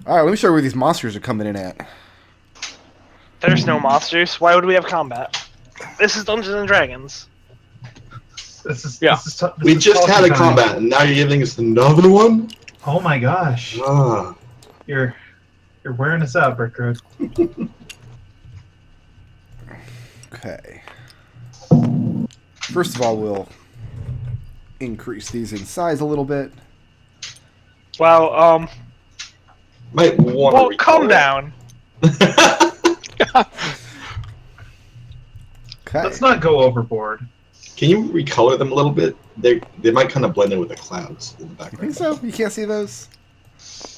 Alright, let me show you where these monsters are coming in at. There's no monsters. Why would we have combat? This is Dungeons and Dragons. We just had a combat, and now you're giving us another one? Oh my gosh. Ah. You're wearing us out, Brick Road. Okay. First of all, we'll increase these in size a little bit. Wow, Might want well, to calm down. Okay. Let's not go overboard. Can you recolor them a little bit? They might kind of blend in with the clouds in the You background. think so? You can't see those?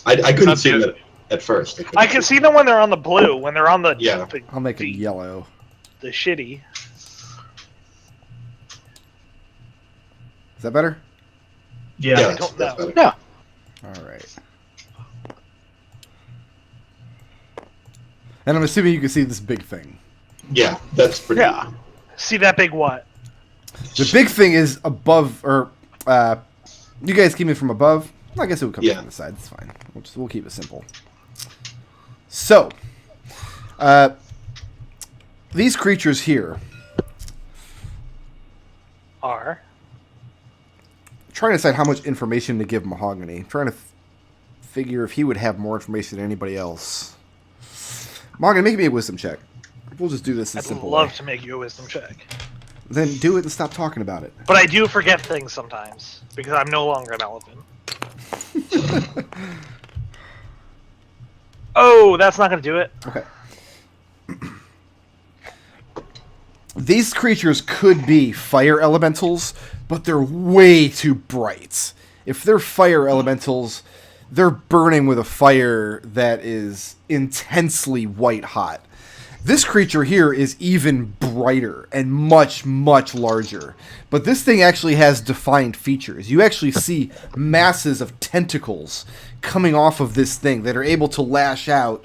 I couldn't see them at first. I can see them when they're on the blue, when they're on the I'll make it yellow. the shitty. Is that better? Yeah. Yeah, don't that's know. better. Yeah. Alright. And I'm assuming you can see this big thing. Yeah, that's pretty. Yeah. See that big what? The big thing is above, or, you guys keep it from above? I guess it would come from the side, it's fine. We'll keep it simple. So, these creatures here Are. trying to decide how much information to give Mahogany. I'm trying to figure if he would have more information than anybody else. Mahogany, make me a wisdom check. We'll just do this in a I'd simple love way. to make you a wisdom check. Then do it and stop talking about it. But I do forget things sometimes, because I'm no longer an elephant. Oh, that's not going to do it. Okay. These creatures could be fire elementals, but they're way too bright. If they're fire elementals, they're burning with a fire that is intensely white hot. This creature here is even brighter and much, much larger. But this thing actually has defined features. You actually see masses of tentacles coming off of this thing that are able to lash out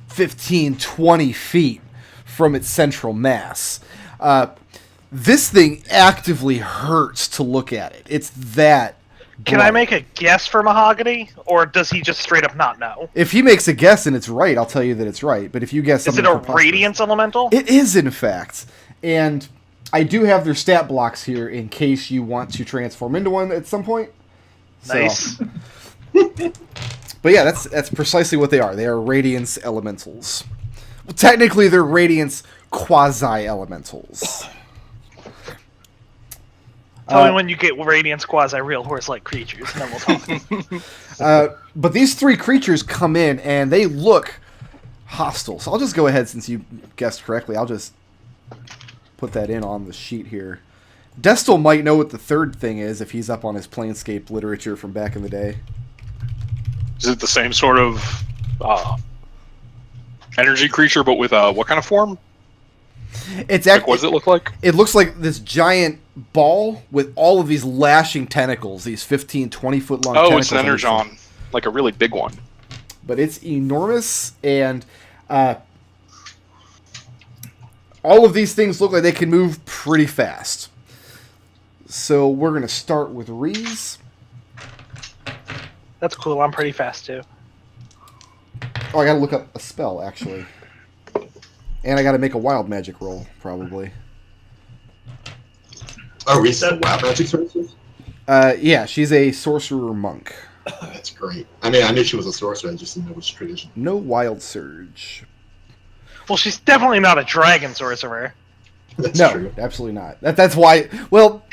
15, 20 feet from its central mass. This thing actively hurts to look at it. It's that Can I make a guess for Mahogany, or does he just straight up not know? If he makes a guess and it's right, I'll tell you that it's right. But if you guess Is something it a preposterous- Radiance Elemental? It is, in fact. And I do have their stat blocks here in case you want to transform into one at some point. Nice. But yeah, that's precisely what they are. They are Radiance Elementals. Well, technically, they're Radiance Quasi-Elementals. Tell me when you get Radiance quasi-real horse-like creatures, and then we'll talk. But these three creatures come in, and they look hostile. So I'll just go ahead, since you guessed correctly, I'll just put that in on the sheet here. Destil might know what the third thing is if he's up on his Planescape literature from back in the day. Is it the same sort of energy creature, but with what kind of form? It's Like, what does it look like? It looks like this giant ball with all of these lashing tentacles, these 15, 20-foot long tentacles. Oh, it's an energon, like a really big one. But it's enormous, and all of these things look like they can move pretty fast. So we're going to start with Reese. That's cool, I'm pretty fast too. Oh, I got to look up a spell, actually. And I got to make a wild magic roll, probably. Oh, reset wild magic sources? Yeah, she's a sorcerer monk. That's great. I mean, I knew she was a sorcerer, I just didn't know which tradition. No wild surge. Well, she's definitely not a dragon sorcerer. That's No, true. absolutely not. That's why. Well,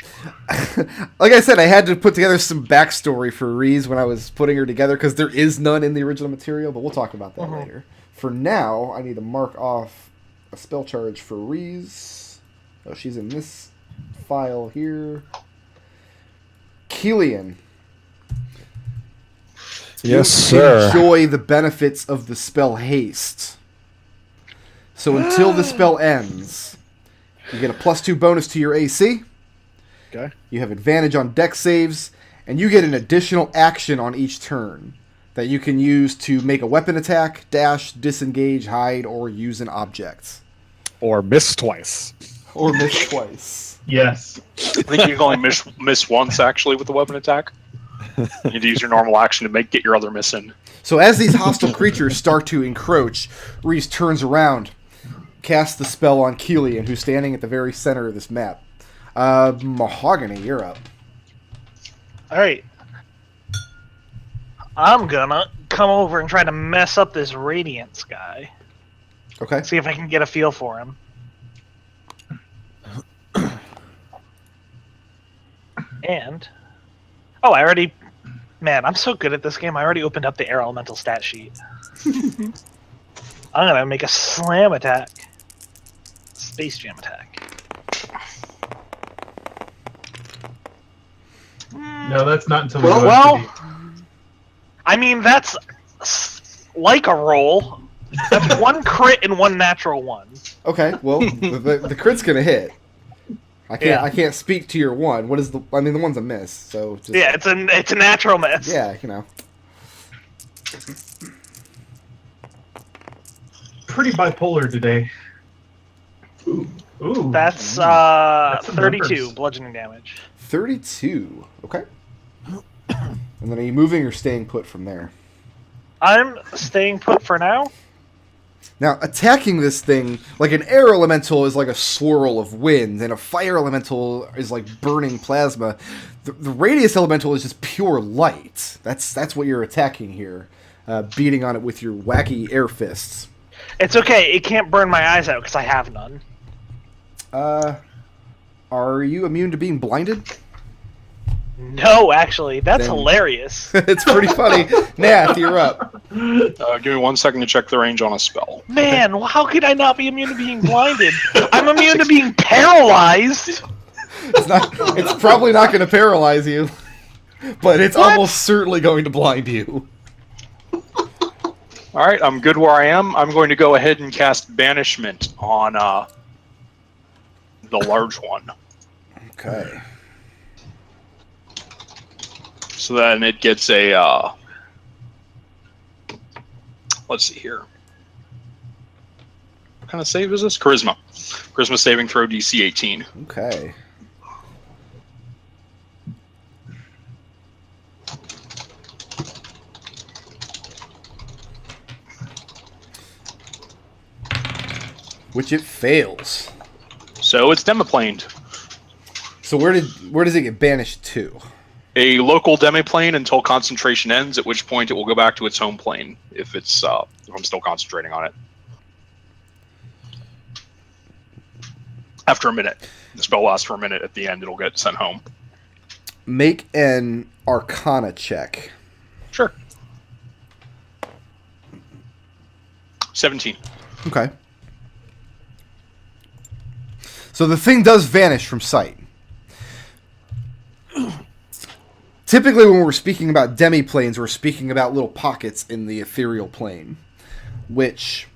like I said, I had to put together some backstory for Reese when I was putting her together because there is none in the original material. But we'll talk about that later. For now, I need to mark off a spell charge for Reese. Oh, she's in this file here. Kelian. Yes, sir. Enjoy the benefits of the spell haste. So until the spell ends, you get a +2 bonus to your AC. Okay. You have advantage on dex saves, and you get an additional action on each turn that you can use to make a weapon attack, dash, disengage, hide, or use an object. Or miss twice. Or miss twice. Yes. I think you can only miss once, actually, with the weapon attack. You need to use your normal action to get your other miss in. So as these hostile creatures start to encroach, Reese turns around, casts the spell on Kelian, who's standing at the very center of this map. Mahogany, you're up. Alright. I'm gonna come over and try to mess up this Radiance guy. Okay. See if I can get a feel for him. And... Oh, I already... Man, I'm so good at this game, I already opened up the Air Elemental stat sheet. I'm gonna make a slam attack. Space Jam attack. No, that's not until we Well, go well, into I mean, that's like a roll. That's one crit and one natural one. Okay, well, the crit's gonna hit. Yeah. I can't speak to your one. What is the? I mean, the one's a miss. So just, Yeah, it's a natural miss. yeah, you know. pretty bipolar today. Ooh. Ooh. That's some 32 numbers. bludgeoning damage. 32. Okay. And then are you moving or staying put from there? I'm staying put for now. Now, attacking this thing, like an air elemental is like a swirl of wind, and a fire elemental is like burning plasma. The radius elemental is just pure light. That's what you're attacking here, beating on it with your wacky air fists. It's okay. It can't burn my eyes out because I have none. Are you immune to being blinded? No, actually, that's Then- hilarious. It's pretty funny. Nath, you're up. Give me 1 second to check the range on a spell. Man, how could I not be immune to being blinded? I'm immune to being paralyzed. It's probably not going to paralyze you, but it's What? almost certainly going to blind you. All right, I'm good where I am. I'm going to go ahead and cast Banishment on the large one. Okay. So then it gets a, let's see here. What kind of save is this? Charisma. Charisma saving throw DC 18. Okay. Which it fails. So it's demiplaned. So where does it get banished to? A local demiplane until concentration ends, at which point it will go back to its home plane if it's if I'm still concentrating on it. After a minute. The spell lasts for a minute. At the end, it'll get sent home. Make an Arcana check. Sure. 17. Okay. So the thing does vanish from sight. Typically when we're speaking about demiplanes, we're speaking about little pockets in the ethereal plane, which,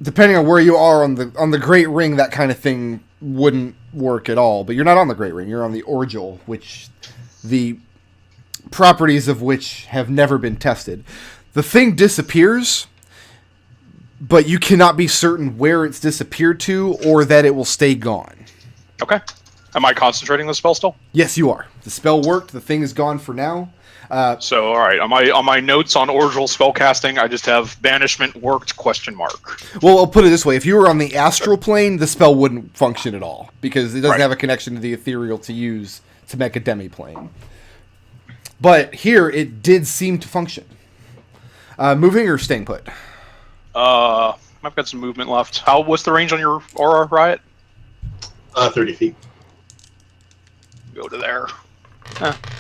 depending on where you are on the Great Ring, that kind of thing wouldn't work at all. But you're not on the Great Ring; you're on the Orgel, which the properties of which have never been tested. The thing disappears, but you cannot be certain where it's disappeared to or that it will stay gone. Okay. Am I concentrating the spell still? Yes, you are. The spell worked. The thing is gone for now. So, all right. On my notes on Orgel spellcasting, I just have Banishment worked ? Well, I'll put it this way. If you were on the astral plane, the spell wouldn't function at all because it doesn't Right. have a connection to the ethereal to use to make a demiplane. But here, it did seem to function. Moving or staying put? I've got some movement left. What's the range on your aura, Riot? 30 feet. Go to there.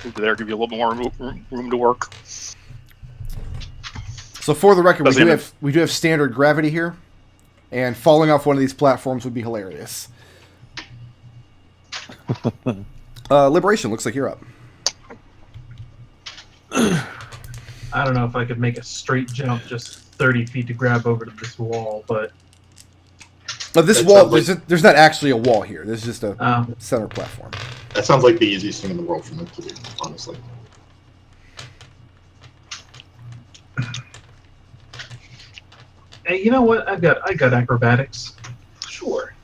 Move to there, give you a little more room to work. So for the record, Doesn't we do have standard gravity here, and falling off one of these platforms would be hilarious. Liberation, looks like you're up. I don't know if I could make a straight jump just 30 feet to grab over to this wall, but But this That wall, sounds there's not actually a wall here. There's just a um, center platform. That sounds like the easiest thing in the world for me to do, honestly. hey, you know what? I got acrobatics. Sure.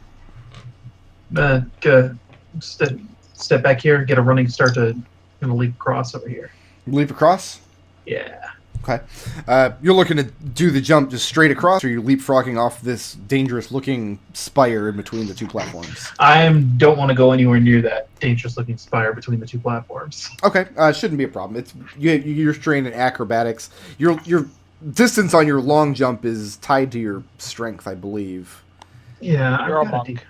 Step back here, get a running start to leap across over here. Leap across? Yeah. Okay. You're looking to do the jump just straight across, or you're leapfrogging off this dangerous-looking spire in between the two platforms? I don't want to go anywhere near that dangerous-looking spire between the two platforms. Okay, shouldn't be a problem. It's you're trained in acrobatics. Your distance on your long jump is tied to your strength, I believe. Yeah, You're a I've got monk.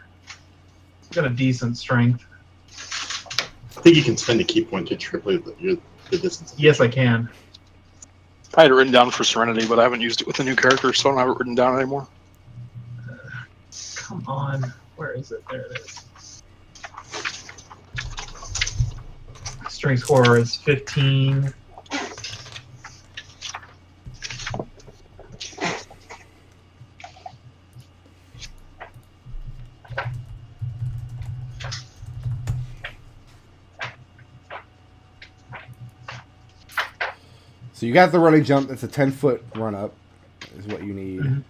got a decent strength. I think you can spend a key point to triple the distance. Yes, I can. I had it written down for Serenity, but I haven't used it with the new character, so I don't have it written down anymore. Come on. Where is it? There it is. Strength score is 15. So you got the running jump. It's a 10-foot run up, is what you need. Mhm.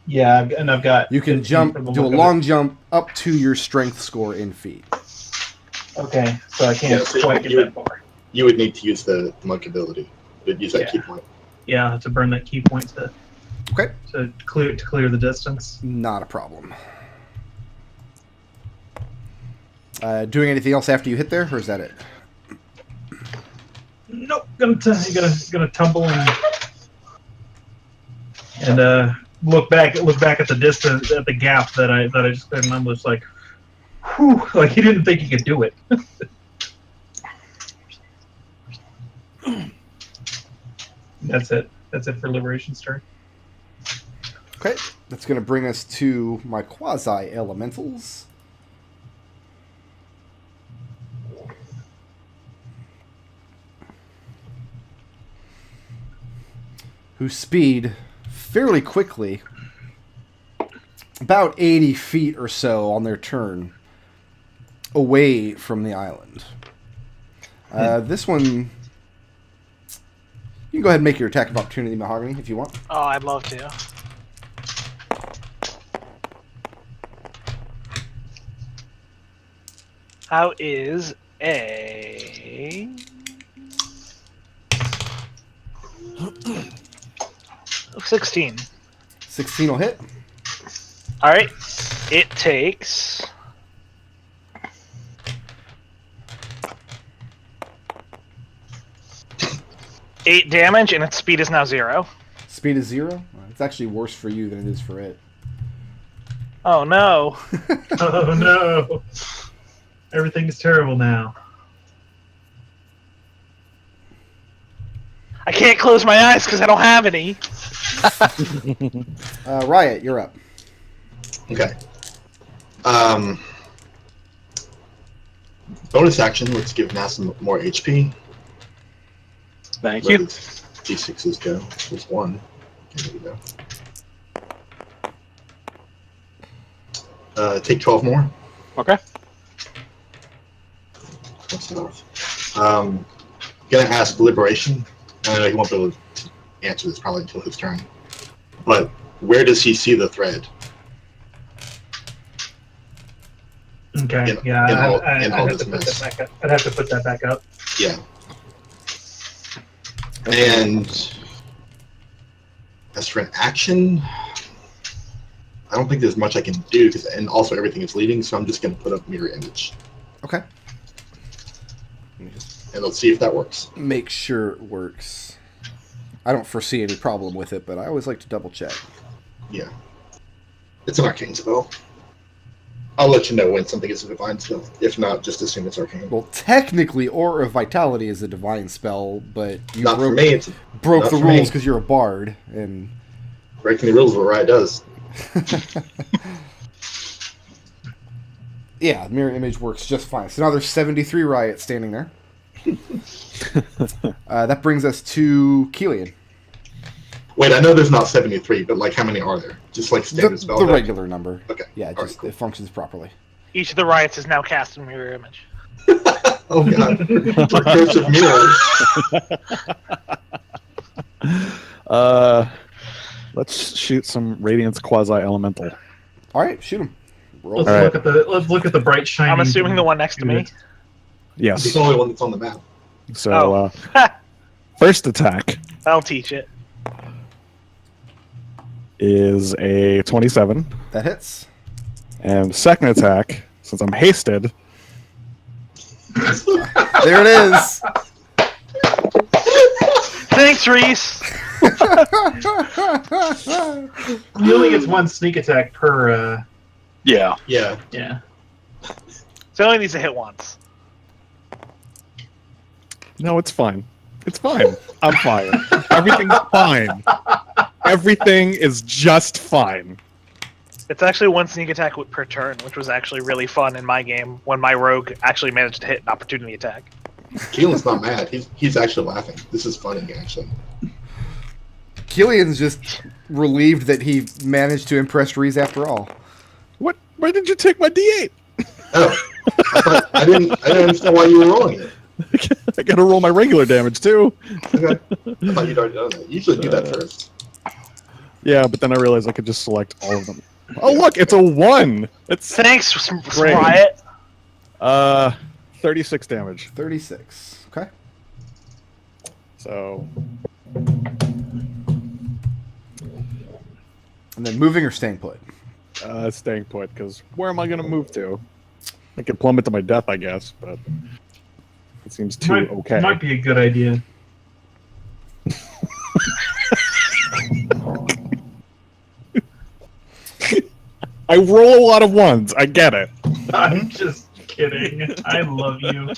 Yeah, and I've got. You can 15 jump, from the do a look of long jump up to your strength score in feet. it. Okay, so I can't Yeah, so quite get you- that far. You would need to use the monk ability. You'd use that Yeah. key point. Yeah, I have to burn that key point to Okay, clear the distance. not a problem. Doing anything else after you hit there, or is that it? Nope, gonna tumble and look back at the distance at the gap that I just cleared, and I'm just like, whew, like he didn't think he could do it. That's it. That's it for Liberation's turn. Okay, that's going to bring us to my quasi-elementals. Who speed fairly quickly, about 80 feet or so on their turn, away from the island. This one... You can go ahead and make your attack of opportunity, Mahogany, if you want. Oh, I'd love to. How is a 16? 16 will hit. All right, it takes 8 damage, and its speed is now 0. Speed is 0. It's actually worse for you than it is for it. Oh no! Oh no! Everything is terrible now. I can't close my eyes because I don't have any. Riot, you're up. Okay. Bonus action. Let's give Nath some more HP. Thank Let you. his D6s go. There's one. Okay, there we go. Take 12 more. Okay. That's enough. Gonna ask Liberation. I know he won't be able to answer this probably until his turn. But where does he see the thread? Okay, In- yeah, in all- I'd in all have this to put mess. that back up. I'd have to put that back up. Yeah. And as for an action, I don't think there's much I can do and also everything is leading, so I'm just going to put up mirror image Okay. Let me just and let's see if that works. make sure it works. I don't foresee any problem with it, but I always like to double check. Yeah, it's an arcane spell. I'll let you know when something is a divine spell. If not, just assume it's arcane. Well, technically, Aura of Vitality is a divine spell, but you Not for me. It's broke not the for me. rules because you're a bard, and breaking the rules. What Riot does. yeah, mirror image works just fine. So now there's 73 Riot standing there. That brings us to Kelian. Wait, I know there's not 73, but like how many are there? Just like standard spell. The deck? regular number. Okay. Yeah, All right, just cool. it functions properly. Each of the riots is now cast in mirror image. Oh god. Recursive mirror. Let's shoot some Radiance Quasi-Elemental. All right, shoot him. Roll. Let's All right. look at the bright shining. I'm assuming the one next to me. It's Yes. the only one that's on the map. So, Oh. First attack I'll teach it. is a 27. That hits. And second attack, since I'm hasted, There it is. Thanks, Reese. He only gets one sneak attack per. Yeah. Yeah. Yeah. So it only needs to hit once. no, it's fine. It's fine. I'm fine. Everything's fine. Everything is just fine. It's actually one sneak attack per turn, which was actually really fun in my game when my rogue actually managed to hit an opportunity attack. Keelan's not mad. He's actually laughing. This is funny, actually. Kelian's just relieved that he managed to impress Reese after all. What? Why did you take my D8? Oh, I didn't understand why you were rolling it. I gotta roll my regular damage too. Okay. I thought you'd already done that. You usually do that first. Yeah, but then I realized I could just select all of them. Oh look, it's a 1. It's Thanks, Great. Riot. 36 damage. 36. Okay. So And then moving or staying put? staying put, because where am I gonna move to? I could plummet to my death, I guess, but it seems too okay. Might be a good idea. I roll a lot of 1s. I get it. I'm just kidding. I love you.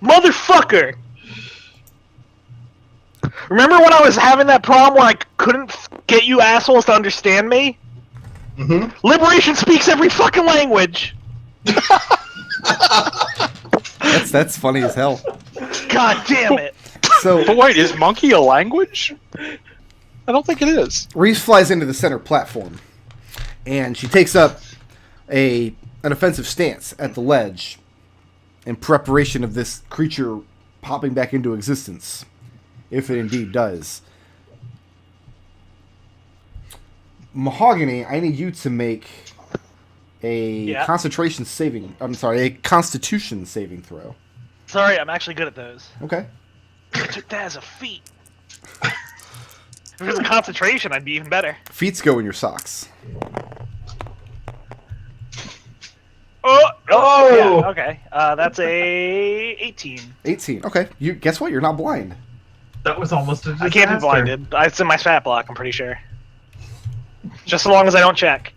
Motherfucker! Remember when I was having that problem where I couldn't get you assholes to understand me? Mm-hmm. Liberation speaks every fucking language! That's funny as hell. God damn it! So But wait, is monkey a language? I don't think it is. Reese flies into the center platform, and she takes up an offensive stance at the ledge in preparation of this creature popping back into existence, if it indeed does. Mahogany, I need you to make a Constitution saving saving throw. Sorry, I'm actually good at those. Okay. I took that as a feat. If it was a concentration, I'd be even better. Feats go in your socks. Oh! Oh! Yeah, okay. That's a 18. 18. Okay. You guess what? You're not blind. That was almost a disaster. I can't be blinded. It's in my stat block, I'm pretty sure. Just as long as I don't check.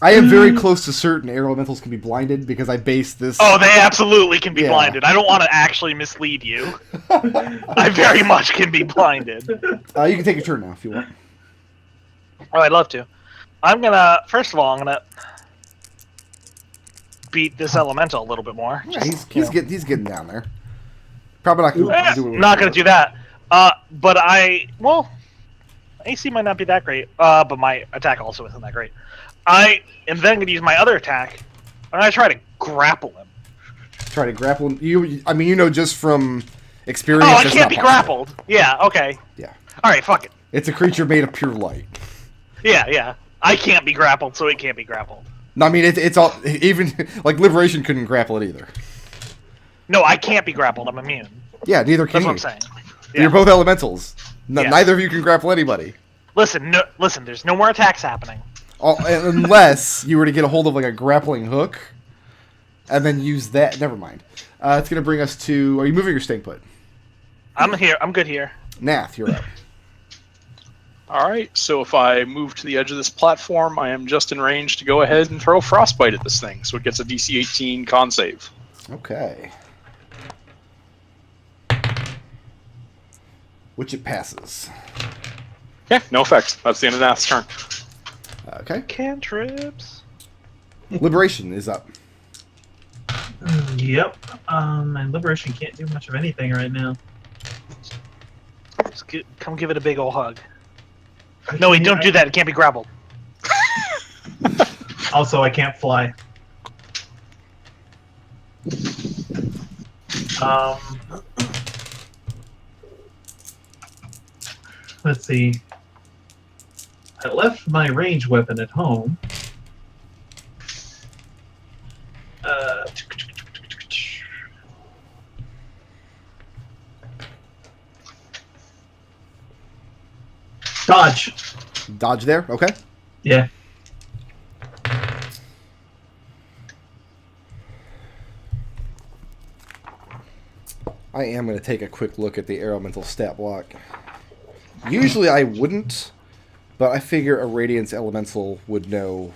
I am very close to certain air elementals can be blinded because I base this. Oh, they absolutely can be Yeah. blinded. I don't want to actually mislead you. I very much can be blinded. You can take your turn now if you want. Oh, I'd love to. First of all, I'm gonna beat this elemental a little bit more. Yeah, he's getting down there. Probably not going to do it. Not gonna do that. But AC might not be that great. But my attack also isn't that great. I am then gonna use my other attack. I'm gonna try to grapple him. Try to grapple him. You know just from experience. Oh, I that's can't not be possible. grappled. Yeah. Okay. Yeah. All right. Fuck it. It's a creature made of pure light. Yeah. I can't be grappled, so it can't be grappled. No, I mean it's all even like Liberation couldn't grapple it either. No, I can't be grappled. I'm immune. Yeah, neither can That's you. what I'm saying. Yeah. You're both elementals. Yes. Neither of you can grapple anybody. Listen. There's no more attacks happening. Unless you were to get a hold of like a grappling hook, and then use that. Never mind. It's going to bring us to. Are you moving or staying put? I'm here. I'm good here. Nath, you're up. All right, so if I move to the edge of this platform, I am just in range to go ahead and throw Frostbite at this thing, so it gets a DC 18 con save. Okay. Which it passes. Yeah, no effects. That's the end of Nath's turn. Okay. Cantrips. Liberation is up. Yep. And Liberation can't do much of anything right now. Just come give it a big ol' hug. No, wait, don't do that. It can't be grappled. Also, I can't fly. Let's see. I left my range weapon at home. Dodge. Dodge there. Okay. Yeah. I am going to take a quick look at the air elemental stat block. Usually I wouldn't, but I figure a Radiance elemental would know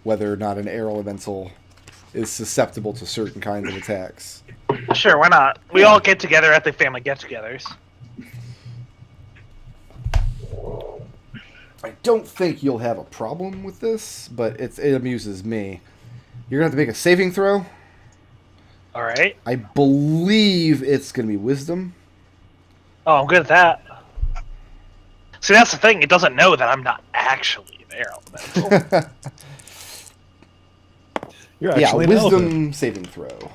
whether or not an air elemental is susceptible to certain kinds of attacks. Sure, why not? We all get together at the family get-togethers. I don't think you'll have a problem with this, but it amuses me. You're going to have to make a saving throw. Alright. I believe it's going to be Wisdom. Oh, I'm good at that. See, that's the thing. It doesn't know that I'm not actually an air elemental. You're Yeah, actually an Wisdom elephant. saving throw.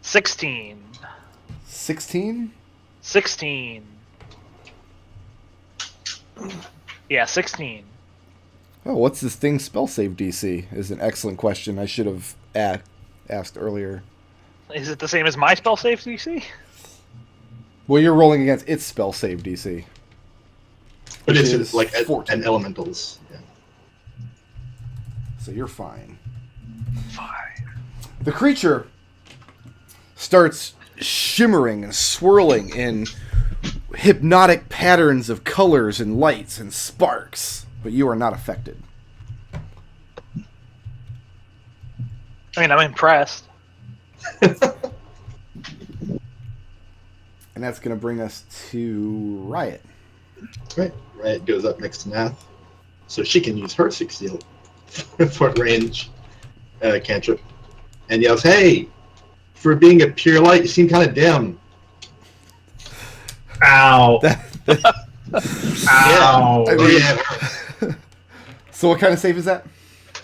16. 16? 16. Yeah, 16. Oh, what's this thing's spell save DC? Is an excellent question. I should have asked earlier. Is it the same as my spell save DC? Well, you're rolling against its spell save DC. But Which it's is like 14. an elementals. Yeah. So you're fine. Fine. The creature starts shimmering and swirling in hypnotic patterns of colors and lights and sparks, but you are not affected. I mean, I'm impressed. And that's going to bring us to Riot. Right. Riot goes up next to Nath, so she can use her 60-foot range cantrip, and yells, "Hey! For being a pure light, you seem kind of dim." Ow. Ow. I mean- Oh yeah, So what kind of save is that?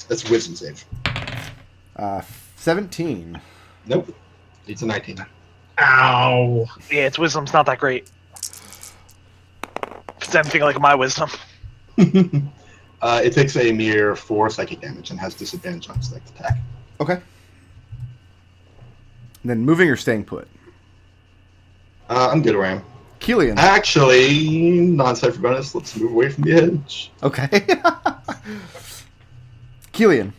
that's a wisdom save. 17. Nope, it's a 19. Ow. Yeah, its wisdom's not that great. If it's anything like my wisdom. It takes a mere 4 psychic damage and has disadvantage on select attack. Okay. And then moving or staying put? I'm good where I am. Kelian. Actually, non-cypher bonus. Let's move away from the edge. Okay. Kelian.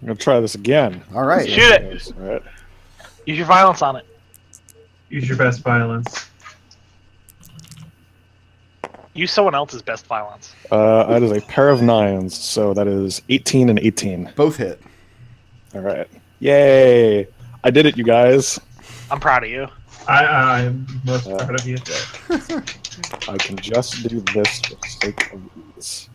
I'm gonna try this again. All right. Shoot it. All right. Use your violence on it. Use your best violence. Use someone else's best violence. That is a pair of 9s, so that is 18 and 18. Both hit. All right. Yay! I did it, you guys. I'm proud of you. I'm most proud of you. I can just do this for the sake of ease.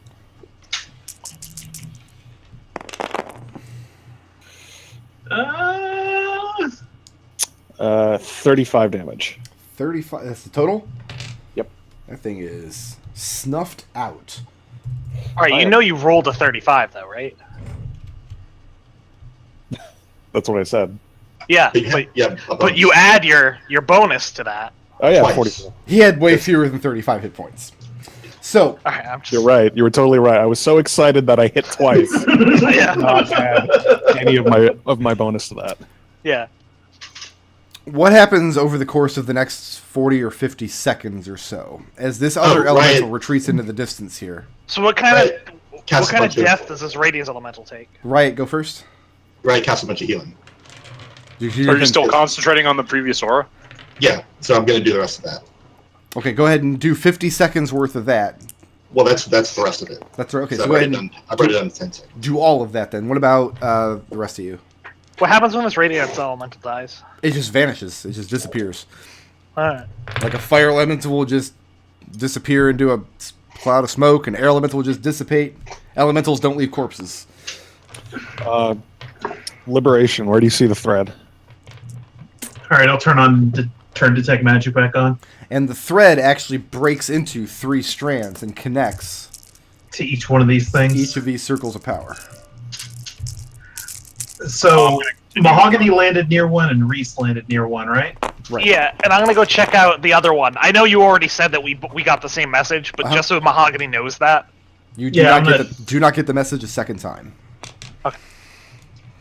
35 damage. 35. That's the total? Yep. That thing is snuffed out. Alright, you know you rolled a 35 though, right? That's what I said. Yeah, but you add your bonus to that. Oh yeah, Twice. 44. He had way fewer than 35 hit points. So, Alright, I'm just... You're right. You were totally right. I was so excited that I hit twice. Yeah. Not add any of my bonus to that. Yeah. what happens over the course of the next 40 or 50 seconds or so as this other elemental retreats into the distance here? So what kind of Cast a bunch death does this Radiance Elemental take? Riot, go first. Riot casts a bunch of healing. Are you still concentrating on the previous aura? Yeah, so I'm going to do the rest of that. Okay, go ahead and do 50 seconds worth of that. Well, that's the rest of it. That's right. Okay, So so go ahead and I've already done 10 seconds. do all of that then. What about the rest of you? What happens when this Radiance Elemental dies? It just vanishes. It just disappears. Alright. Like a fire elemental will just disappear into a cloud of smoke, and air elemental will just dissipate. Elementals don't leave corpses. Liberation. Where do you see the thread? All right, I'll turn detect magic back on And the thread actually breaks into 3 strands and connects to each one of these things. each of these circles of power. So Mahogany landed near one and Reese landed near one, right? Right. Yeah, and I'm gonna go check out the other one. I know you already said that we got the same message, but just so Mahogany knows that. You do Yeah, do not get the message a second time. Okay.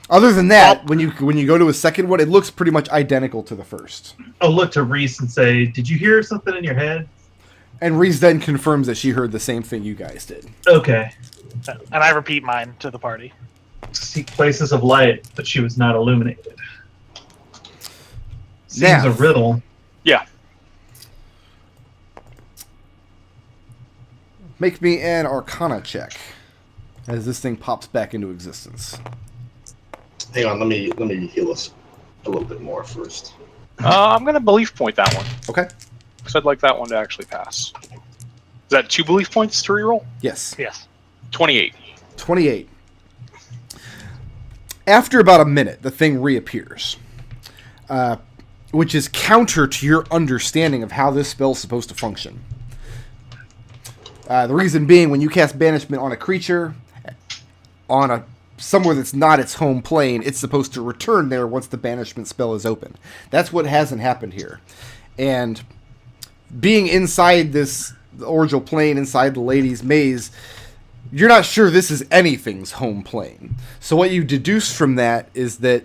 Other than that, when you go to a second one, it looks pretty much identical to the first. I'll look to Reese and say, "Did you hear something in your head?" And Reese then confirms that she heard the same thing you guys did. Okay. And I repeat mine to the party. Seek places of light, but she was not illuminated. Seems Nath. a riddle. Yeah. Make me an Arcana check as this thing pops back into existence. Hang on, let me heal us a little bit more first. I'm going to belief point that one. Okay. Because I'd like that one to actually pass. Is that 2 belief points to reroll? Yes. Yes. 28. 28. After about a minute, the thing reappears, which is counter to your understanding of how this spell is supposed to function. The reason being, when you cast Banishment on a creature, on somewhere that's not its home plane, it's supposed to return there once the Banishment spell is open. That's what hasn't happened here. And being inside this Orgel plane, inside the Lady's Maze, you're not sure this is anything's home plane. So what you deduce from that is that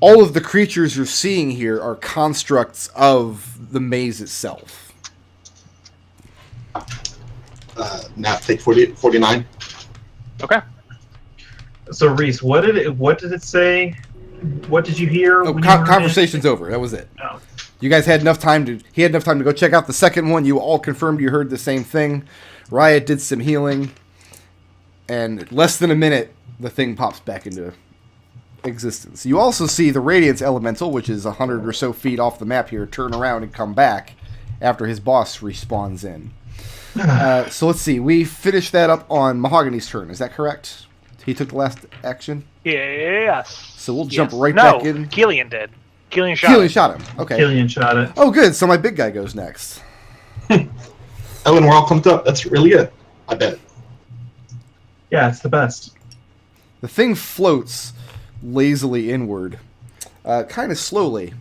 all of the creatures you're seeing here are constructs of the maze itself. Nath, take 49. Okay. So Reese, what did it say? What did you hear? Oh, when you were in it? conversation's over. That was it. Oh. You guys had enough time to. He had enough time to go check out the second one. You all confirmed you heard the same thing. Riot did some healing, and less than a minute, the thing pops back into existence. You also see the Radiance Elemental, which is 100 or so feet off the map here, turn around and come back after his boss respawns in. So let's see. We finished that up on Mahogany's turn. Is that correct? He took the last action. Yes. So we'll jump Yes. right No, back in. Kelian did. Kelian shot. Kelian him. shot him. Okay. Kelian shot it. Oh, good. So my big guy goes next. Oh, and we're all pumped up. That's really good. I bet. Yeah, it's the best. The thing floats lazily inward, kind of slowly,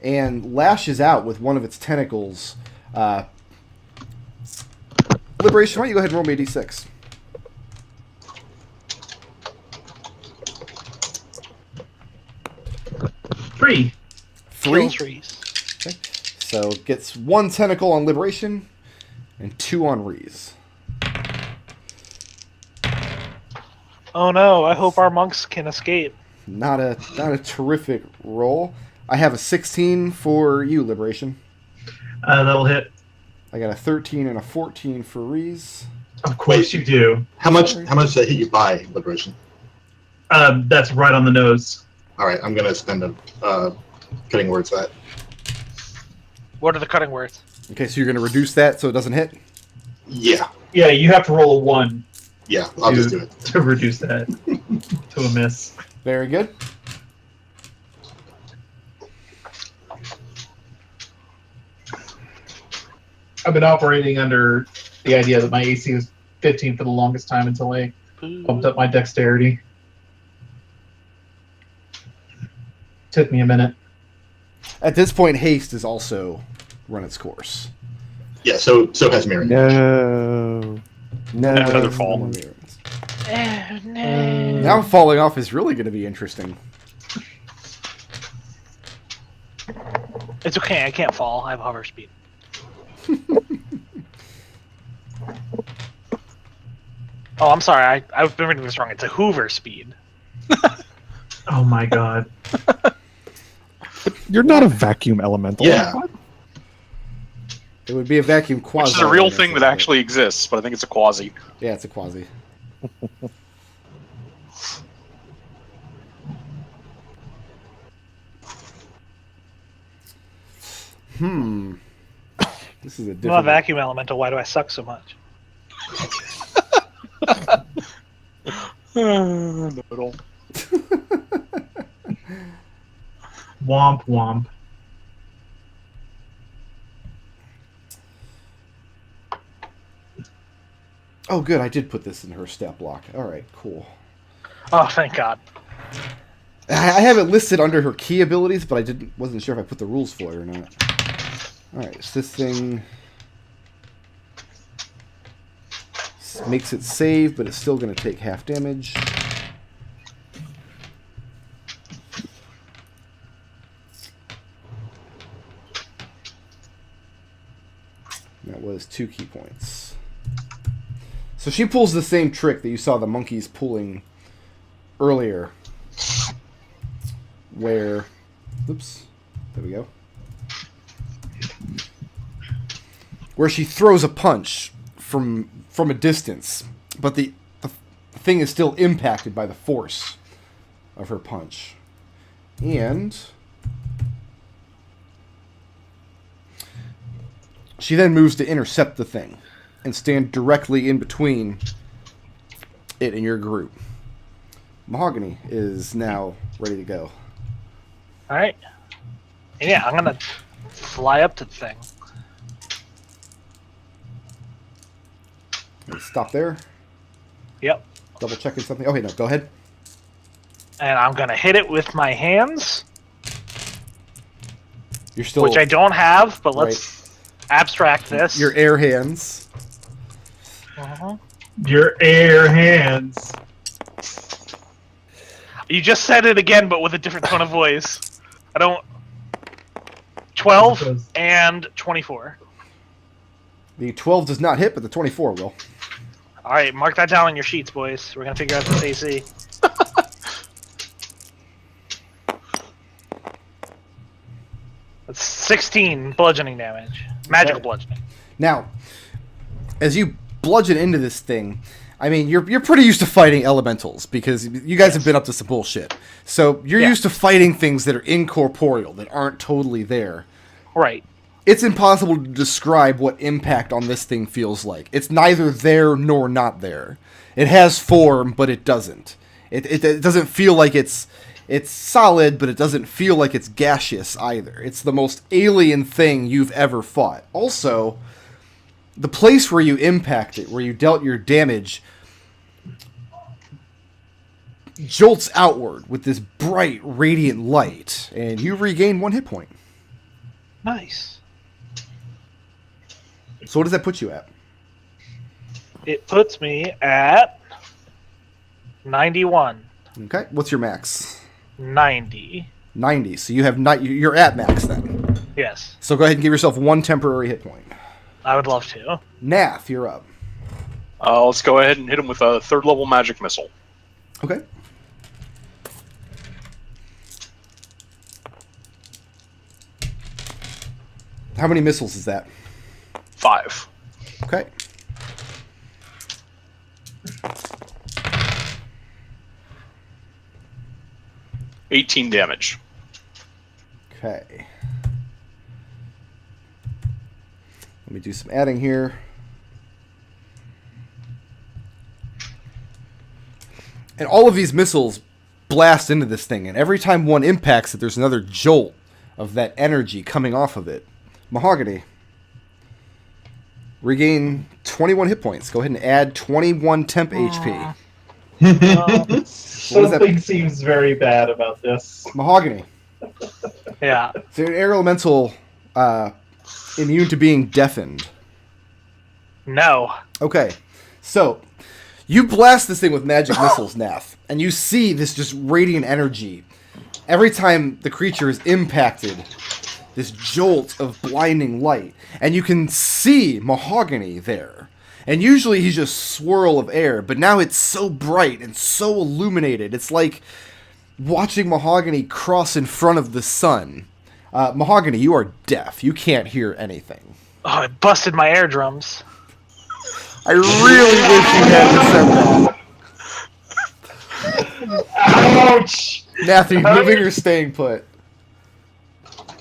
and lashes out with one of its tentacles. Liberation, why don't you go ahead and roll me a d6? Three. Three. Kill trees. Okay. So gets 1 tentacle on Liberation and 2 on Reese. Oh no! I hope our monks can escape. Not a terrific roll. I have a 16 for you, Liberation. That'll hit. I got a 13 and a 14 for Reese. Of course you do. How much did that hit you by, Liberation? That's right on the nose. All right, I'm gonna spend a cutting words that. What are the cutting words? Okay, so you're going to reduce that so it doesn't hit? Yeah, Yeah, you have to roll a 1 yeah, I'll just do it. to reduce that to a miss. Very good. I've been operating under the idea that my AC was 15 for the longest time until I bumped up my dexterity. Took me a minute. At this point, haste has also run its course. Yeah, so has Mary. No. No. Another fall. Oh no! Now falling off is really going to be interesting. It's okay. I can't fall. I have hover speed. Oh, I'm sorry. I've been reading this wrong. It's a Hoover speed. Oh my god. You're not a vacuum elemental. Yeah. What? It would be a vacuum quasi. Which is a real thing that actually exists, but I think it's a quasi. Yeah, it's a quasi. This is a I'm not a different. vacuum elemental. Why do I suck so much? Nodal. Womp womp. Oh, good. I did put this in her stat block. All right, cool. Oh, thank God. I have it listed under her key abilities, but wasn't sure if I put the rules for it or not. All right, so this thing. makes it save, but it's still going to take half damage. That was 2 key points. So she pulls the same trick that you saw the monkeys pulling earlier. Where... Oops. There we go. Where she throws a punch from a distance, but the thing is still impacted by the force of her punch. And she then moves to intercept the thing and stand directly in between it and your group. Mahogany is now ready to go. All right. Yeah, I'm gonna fly up to the thing. Stop there. Yep. Double checking something. Okay, no, go ahead. And I'm gonna hit it with my hands, You're still... which I don't have, but let's abstract this. Your air hands. Uh-huh. Your air hands. You just said it again, but with a different tone of voice. I don't... 12 and 24. The 12 does not hit, but the 24 will. Alright, mark that down on your sheets, boys. We're gonna figure out this AC. That's 16 bludgeoning damage. Magical bludgeoning. Now, as you bludgeon into this thing, I mean, you're pretty used to fighting elementals, because you guys have been up to some bullshit. So you're used to fighting things that are incorporeal, that aren't totally there. Right. It's impossible to describe what impact on this thing feels like. It's neither there nor not there. It has form, but it doesn't. It doesn't feel like it's solid, but it doesn't feel like it's gaseous either. It's the most alien thing you've ever fought. Also, the place where you impact it, where you dealt your damage, jolts outward with this bright, radiant light, and you regain 1 hit point. Nice. So what does that put you at? It puts me at 91. Okay, what's your max? 90. 90. So you have you're at max then. Yes. So go ahead and give yourself 1 temporary hit point. I would love to. Nath, you're up. Let's go ahead and hit him with a 3rd level magic missile. Okay. How many missiles is that? 5. Okay. $18 damage. Okay. Let me do some adding here. And all of these missiles blast into this thing, and every time one impacts it, there's another jolt of that energy coming off of it. Mahogany. Regain 21 hit points. Go ahead and add 21 temp HP. Something seems very bad about this. Mahogany. Yeah. So an air elemental immune to being deafened. No. Okay. So you blast this thing with magic missiles, Nath, and you see this just radiant energy. Every time the creature is impacted, this jolt of blinding light. And you can see Mahogany there. And usually he's just swirl of air, but now it's so bright and so illuminated. It's like watching Mahogany cross in front of the sun. Mahogany, you are deaf. You can't hear anything. Oh, I busted my eardrums. I really wish you had said that. Ouch! Nath, are you moving or staying put?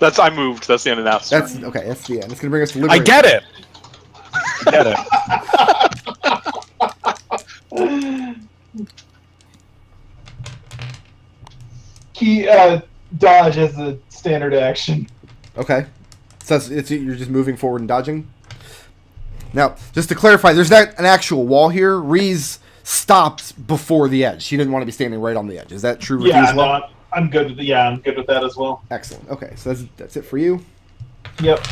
I moved. That's the end of Nath's turn. That's okay. That's the end. It's gonna bring us to liberation. I get it. I get it. Key dodge as a standard action. Okay. So you're just moving forward and dodging? Now, just to clarify, there's not an actual wall here. Reese stopped before the edge. She didn't want to be standing right on the edge. Is that true with you Yeah, as well? no, I'm good. I'm good with that as well. Excellent. Okay, so that's it for you. Yep.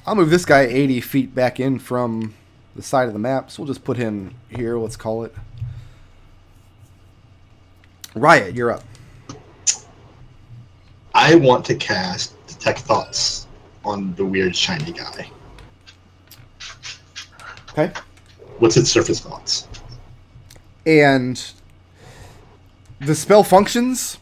I'll move this guy 80 feet back in from the side of the map. So we'll just put him here. Let's call it. Riot, you're up. I want to cast Detect Thoughts on the weird shiny guy. Okay. What's its surface thoughts? And the spell functions,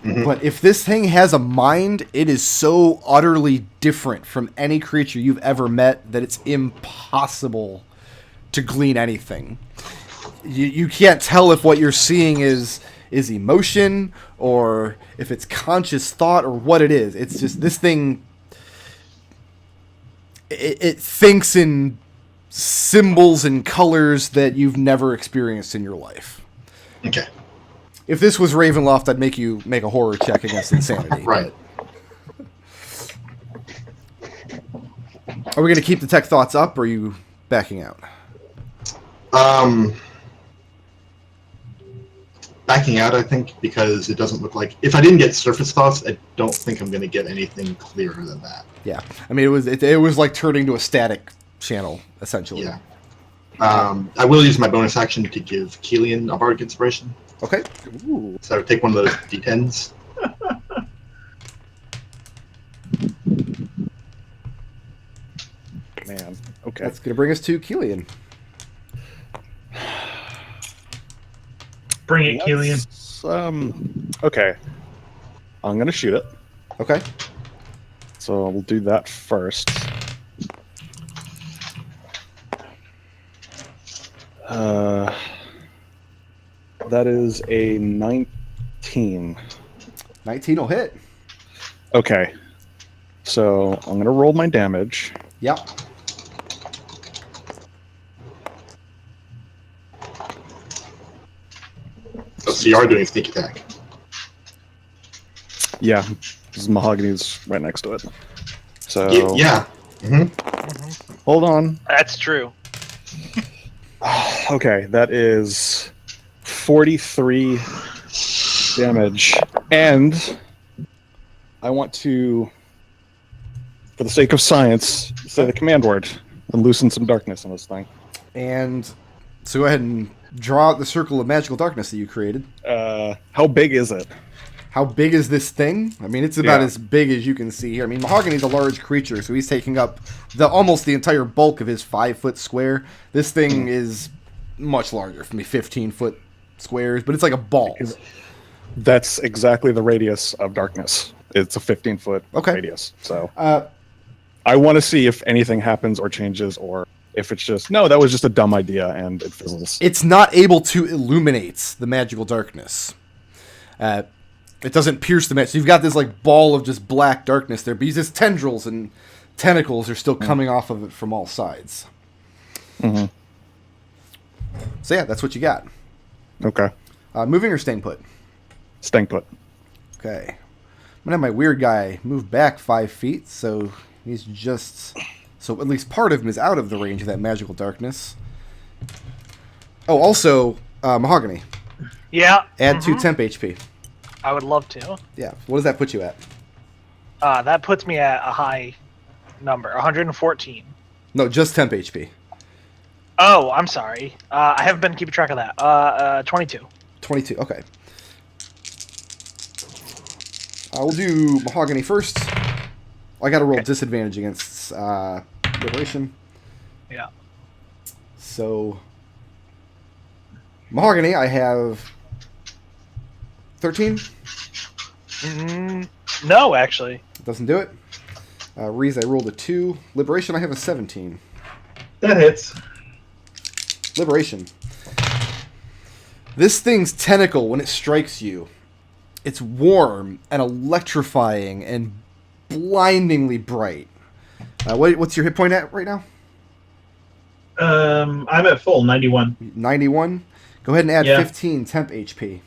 but if this thing has a mind, it is so utterly different from any creature you've ever met that it's impossible to glean anything. You can't tell if what you're seeing is emotion or if it's conscious thought or what it is. It's just this thing. It thinks in symbols and colors that you've never experienced in your life. Okay. If this was Ravenloft, I'd make you make a horror check against insanity. Right. Are we going to keep the tech thoughts up, or are you backing out? Backing out, I think, because it doesn't look like... If I didn't get surface thoughts, I don't think I'm going to get anything clearer than that. Yeah. I mean, it was like turning to a static channel, essentially. Yeah. I will use my bonus action to give Kelian a Bardic Inspiration. Okay. Ooh. So I would take one of those D10s. Man. Okay. That's going to bring us to Kelian. Bring it, Kelian. Okay. I'm gonna shoot it. Okay. So we'll do that first. That is a 19. 19 will hit. Okay. So I'm gonna roll my damage. Yep. Oh, so you are doing sneak attack. Yeah, because Mahogany's right next to it. So Yeah. hold on. That's true. Okay, that is 43 damage. And I want to, for the sake of science, say the command word and loosen some darkness in this thing. And so go ahead and draw out the circle of magical darkness that you created. How big is it? How big is this thing? I mean, it's about Yeah. as big as you can see here. I mean, Mahogany's a large creature, so he's taking up almost the entire bulk of his 5-foot square. This thing is much larger, for me, 15-foot squares, but it's like a ball. That's exactly the radius of darkness. It's a 15-foot Okay. radius. So Uh, I want to see if anything happens or changes, or if it's just, no, that was just a dumb idea and it fizzles. it's not able to illuminate the magical darkness. It doesn't pierce the magic. So you've got this like ball of just black darkness there, but these tendrils and tentacles are still coming off of it from all sides. Mm-hmm. So yeah, that's what you got. Okay. Moving or staying put? Staying put. Okay. I'm gonna have my weird guy move back 5 feet, so he's just... So at least part of him is out of the range of that magical darkness. Oh, also, Mahogany. Yeah. Add 2 temp HP. I would love to. Yeah. What does that put you at? That puts me at a high number, 114. No, just temp HP. Oh, I'm sorry. I haven't been keeping track of that. 22. 22. Okay. We'll do Mahogany first. I got to roll disadvantage against Liberation. Yeah. So, Mahogany, I have 13. No, actually. Doesn't do it. Reese, I rolled a 2. Liberation, I have a 17. That hits. Liberation. This thing's tentacle, when it strikes you, it's warm and electrifying and blindingly bright. What's your hit point at right now? I'm at full 91. 91. Go ahead and add Yeah. 15 temp HP.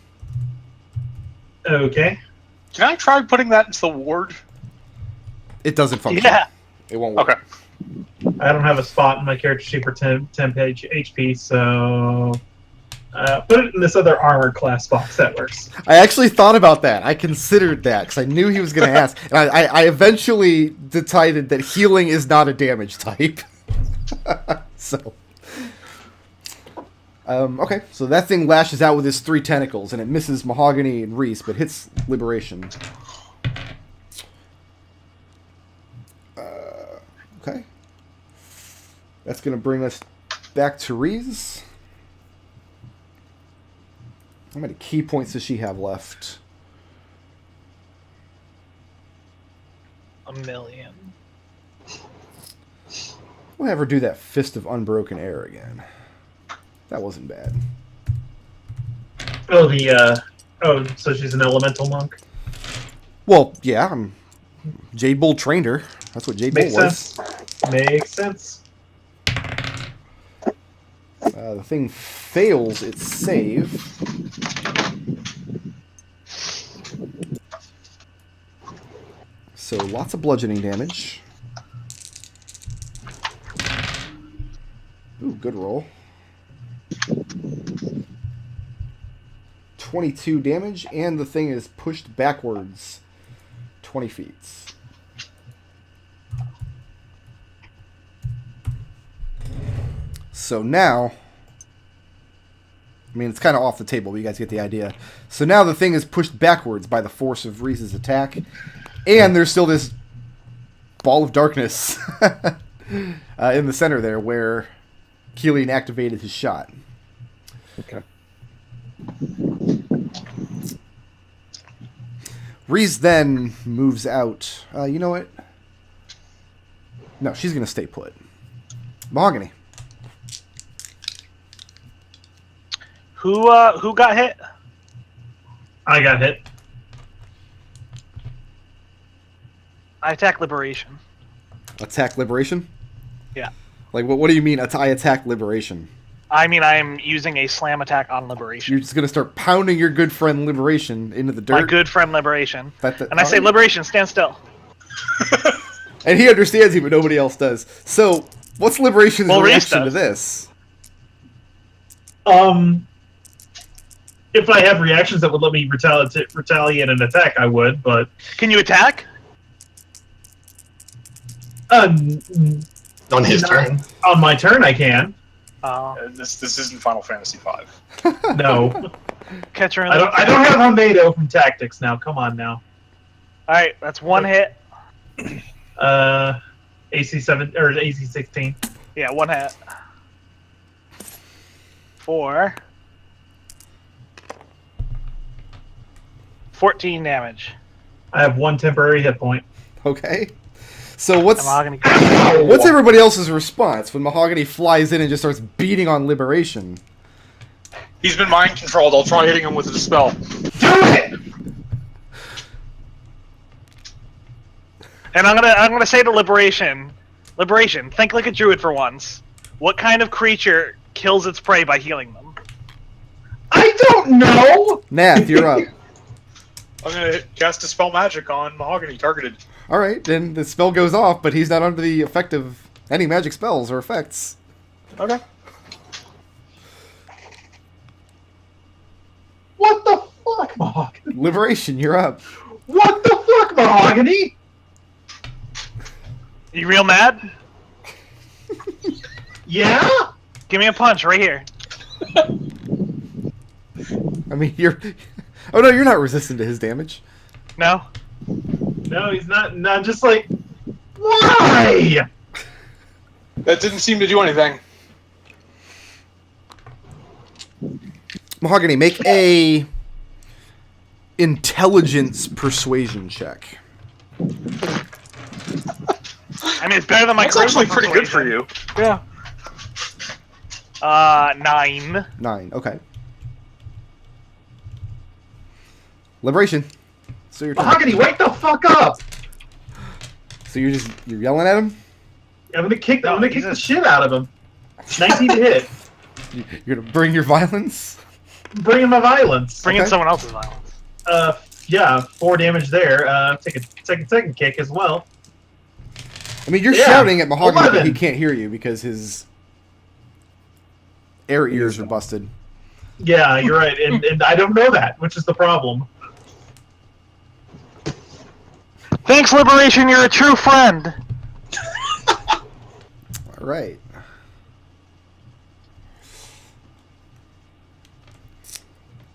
Okay. Can I try putting that into the ward? It doesn't function. Yeah. It won't work. Okay. I don't have a spot in my character sheet for temp HP, so put it in this other armored class box. That works. I actually thought about that. I considered that because I knew he was going to ask. And I eventually decided that healing is not a damage type. So Okay, so that thing lashes out with his 3 tentacles, and it misses Mahogany and Reese, but hits Liberation. Okay. That's going to bring us back to Reese. How many key points does she have left? 1,000,000. We'll have her do that Fist of Unbroken Air again. That wasn't bad. Oh, so she's an elemental monk? Well, yeah, Jade Bull trained her. That's what Jade Bull Makes was. sense. Makes sense. The thing fails its save. So lots of bludgeoning damage. Ooh, good roll. 22 damage, and the thing is pushed backwards 20 feet. So now, I mean, it's kind of off the table, but you guys get the idea. So now the thing is pushed backwards by the force of Reese's attack, and there's still this ball of darkness in the center there where Kelian activated his shot. Okay. Reese then moves out. You know what? No, she's going to stay put. Mahogany. Who got hit? I got hit. I attack Liberation. Attack Liberation? Yeah. Like, what do you mean, I attack Liberation? I mean, I'm using a slam attack on Liberation. You're just going to start pounding your good friend Liberation into the dirt? My good friend Liberation. And I say, alright. Liberation, stand still. And he understands you, but nobody else does. So, what's Liberation's Well, Reese reaction to does. this? If I have reactions that would let me retaliate an attack, I would, but... Can you attack? On his turn. On my turn, I can. This isn't Final Fantasy V. No. Catcher in I the don't have Amado from Tactics now. Come on now. Alright, that's one hit. AC 7 or AC 16. Yeah, one hit. 4. 14 damage. I have 1 temporary hit point. Okay. So what's Mahogany. what's everybody else's response when Mahogany flies in and just starts beating on Liberation? He's been mind controlled. I'll try hitting him with a dispel. Do it! And I'm gonna say to Liberation, think like a druid for once. What kind of creature kills its prey by healing them? I don't know! Nath, you're up. I'm gonna cast Dispel Magic on Mahogany, targeted. All right, then the spell goes off, but he's not under the effect of any magic spells or effects. Okay. What the fuck, Mahogany? Liberation, you're up. What the fuck, Mahogany? You real mad? Yeah? Give me a punch right here. I mean, you're... Oh, no, you're not resistant to his damage. No? No, he's not. Not just like, why? That didn't seem to do anything. Mahogany, make a intelligence persuasion check. I mean, it's better than my That's actually charisma pretty good for persuasion. you. Yeah. 9. 9, okay. Liberation. So you're Mahogany, wake the fuck up! So you're yelling at him? I'm gonna kick the Jesus. shit out of him. 19 to hit. You're gonna bring your violence? Bring in my violence. Bring in Okay. someone else's violence. Yeah, 4 damage there. Take a second kick as well. I mean, you're Yeah, shouting at Mahogany, but 11. he can't hear you because his air ears are busted. Yeah, you're right, and I don't know that, which is the problem. Thanks, Liberation, you're a true friend. All right.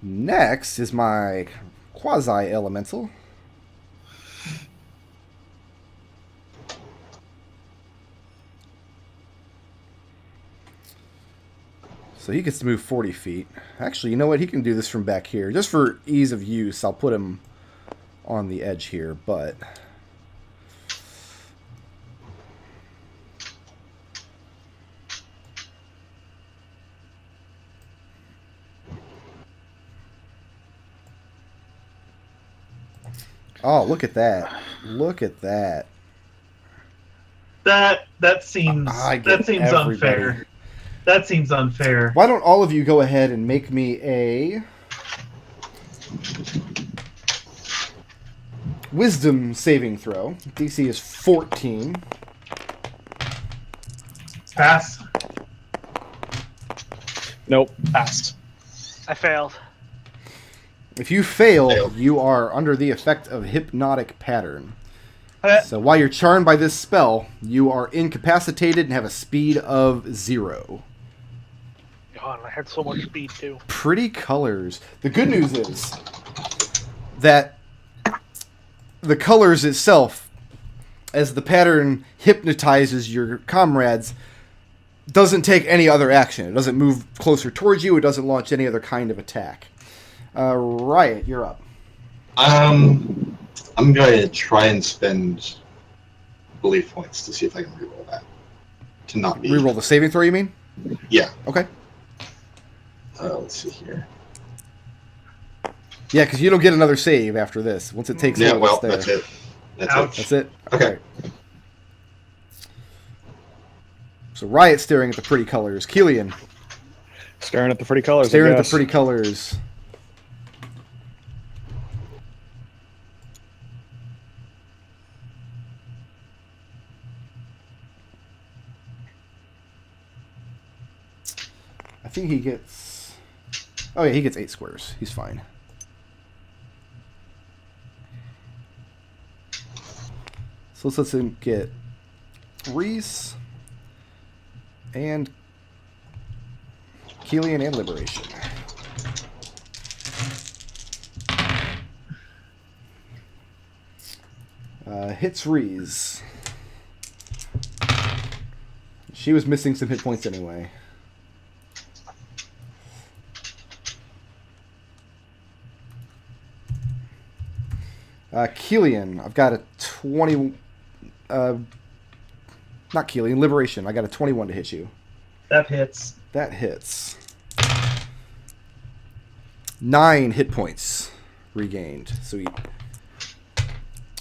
Next is my quasi-elemental. So he gets to move 40 feet. Actually, you know what? He can do this from back here. Just for ease of use, I'll put him on the edge here, but... Oh, look at that. Look at that. That seems unfair. That seems unfair. Why don't all of you go ahead and make me a wisdom saving throw. DC is 14. Pass. Nope. Passed. I failed. If you fail, Failed. you are under the effect of hypnotic pattern. Uh, So while you're charmed by this spell, you are incapacitated and have a speed of 0. God, I had so much speed too. Pretty colors. The good news is that the colors itself, as the pattern hypnotizes your comrades, doesn't take any other action. It doesn't move closer towards you. It doesn't launch any other kind of attack. Riot, you're up. I'm going to try and spend belief points to see if I can reroll that. To not be. Reroll the saving throw, you mean? Yeah. Okay. Let's see here. Yeah, because you don't get another save after this. Once it takes Yeah, hold, well, it's there. that's it. That's Ouch. That's it? Okay. So Riot staring at the pretty colors. Kelian Staring at the pretty colors. staring I at the guess. pretty colors. I think he gets... Oh yeah, he gets 8 squares. He's fine. So let's let him get Reese and Kelian and Liberation. Hits Reese. She was missing some hit points anyway. Kelian, I've got a 20... not Kelian, Liberation. I got a 21 to hit you. That hits. That hits. 9 hit points regained. Sweet.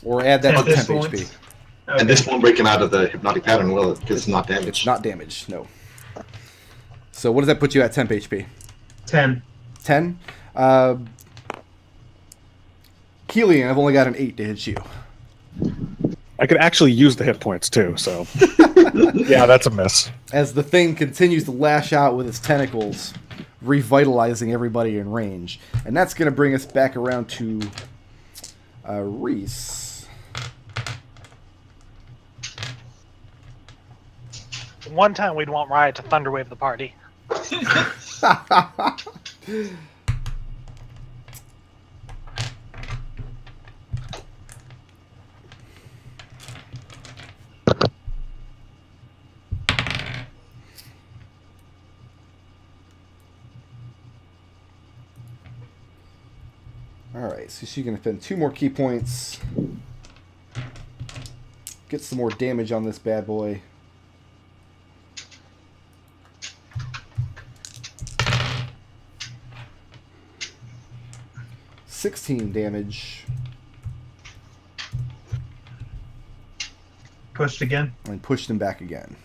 Or add that to 10 points. HP. Okay. And this won't break him out of the hypnotic pattern, will it? Because it's not damaged. It's not damaged, no. So what does that put you at temp HP? 10. 10? Kelian, I've only got an 8 to hit you. I could actually use the hit points too, so yeah, that's a miss. As the thing continues to lash out with its tentacles, revitalizing everybody in range. And that's going to bring us back around to Reese. One time we'd want Riot to thunderwave the party. Alright, so she's going to spend 2 more key points. Get some more damage on this bad boy. $16 damage. Pushed again. And pushed him back again.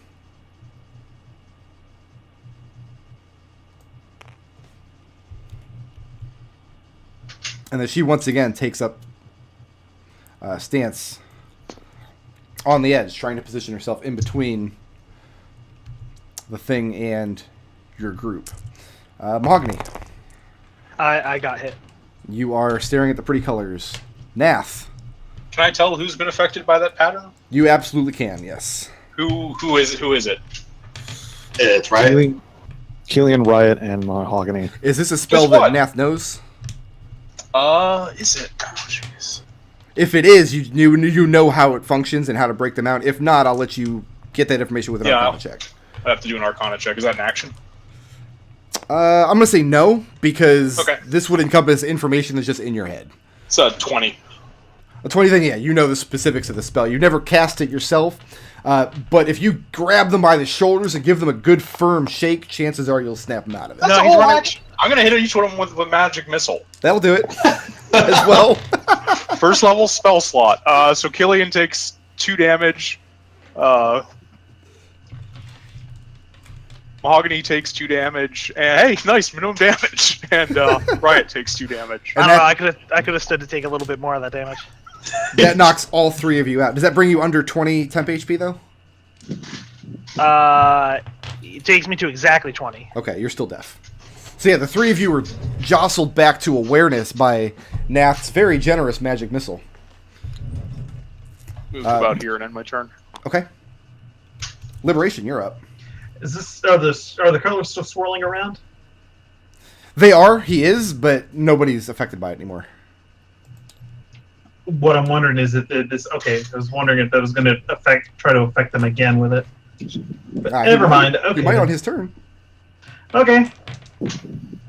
And then she once again takes up stance on the edge, trying to position herself in between the thing and your group. Mahogany, I got hit. you are staring at the pretty colors. Nath, Can I tell who's been affected by that pattern? you absolutely can, yes. Who is it? It's right. Kelian, Riot, and Mahogany. Is this a spell Just that what? Nath knows? Is it? Oh, jeez. If it is, you know how it functions and how to break them out. If not, I'll let you get that information with an Arcana check. I have to do an Arcana check. Is that an action? I'm going to say no, because Okay. this would encompass information that's just in your head. It's a 20. A 20 thing, yeah, you know the specifics of the spell. You never cast it yourself, but if you grab them by the shoulders and give them a good firm shake, chances are you'll snap them out of it. That's No, a he's whole running- action. I'm gonna hit each one of them with magic missile. That'll do it as well. First level spell slot. So Kelian takes 2 damage. Mahogany takes 2 damage. And hey, nice minimum damage. And Riot takes 2 damage. And I don't know. I could have stood to take a little bit more of that damage. That knocks all 3 of you out. Does that bring you under 20 temp HP, though? It takes me to exactly 20. Okay, you're still deaf. So yeah, the 3 of you were jostled back to awareness by Nath's very generous magic missile. Move about here and end my turn. Okay. Liberation, you're up. Is this are the colors still swirling around? They are, he is, but nobody's affected by it anymore. What I'm wondering is if this. Okay, I was wondering if that was going to try to affect them again with it. But never mind. Okay. He might on his turn. Okay.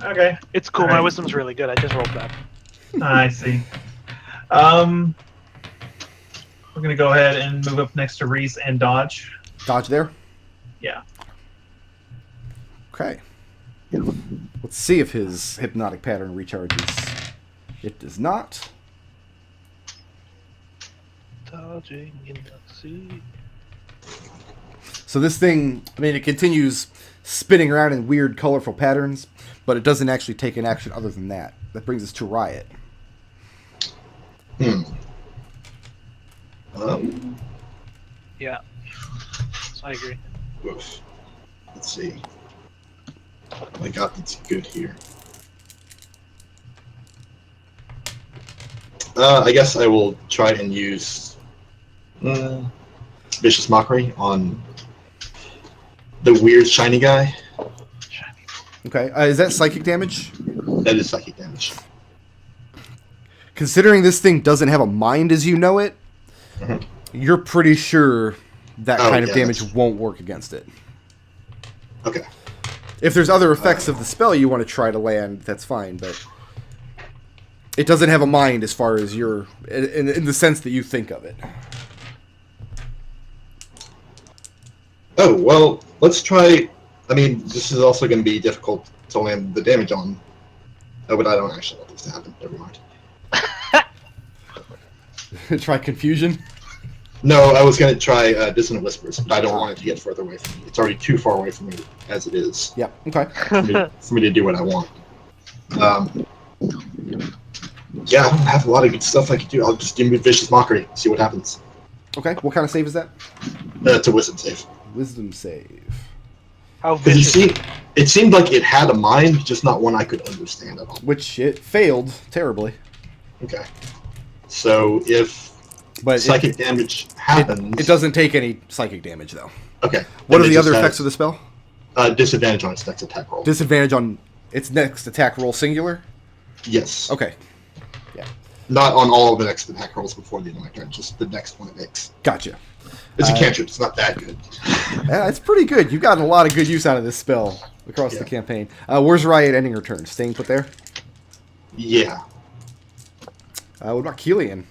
Okay. It's cool. All My right. wisdom's really good. I just rolled that. I see. We're gonna go ahead and move up next to Reese and dodge. Dodge there. Yeah. Okay. Let's see if his hypnotic pattern recharges. It does not. Dodging in the sea. So this thing, I mean, it continues spinning around in weird, colorful patterns, but it doesn't actually take an action other than that. That brings us to Riot. Yeah. So I agree. Oof. Let's see. I got that's good here. I guess I will try and use Vicious Mockery on the weird shiny guy. Okay, is that psychic damage? That is psychic damage. Considering this thing doesn't have a mind as you know it, Mhm. you're pretty sure that Oh, kind of yeah, damage that's- won't work against it. Okay. If there's other effects of the spell you want to try to land, that's fine, but it doesn't have a mind as far as your in the sense that you think of it. Oh, well, let's try... I mean, this is also going to be difficult to land the damage on. Oh, but I don't actually want this to happen. Never mind. Try confusion. No, I was going to try Dissonant Whispers, but I don't want it to get further away from me. It's already too far away from me as it is Yeah. Okay. for me to do what I want. Yeah, I don't have a lot of good stuff I could do. I'll just do Vicious Mockery, see what happens. Okay. What kind of save is that? It's a wisdom save. Wisdom save. How Because vicious. it seemed like it had a mind, just not one I could understand at all. Which it failed terribly, Okay. So if but psychic damage happens... it doesn't take any psychic damage though. Okay. What And are it the just other has, effects of the spell? Disadvantage on its next attack roll. Disadvantage on its next attack roll singular? Yes. Okay. Not on all of the next attack rolls before the end of my turn, just the next one it makes. Gotcha. It's a cantrip, it's not that good. Yeah, it's pretty good. You've gotten a lot of good use out of this spell across the campaign. Where's Riot ending her turn? Staying put there? Yeah. What about Kelian?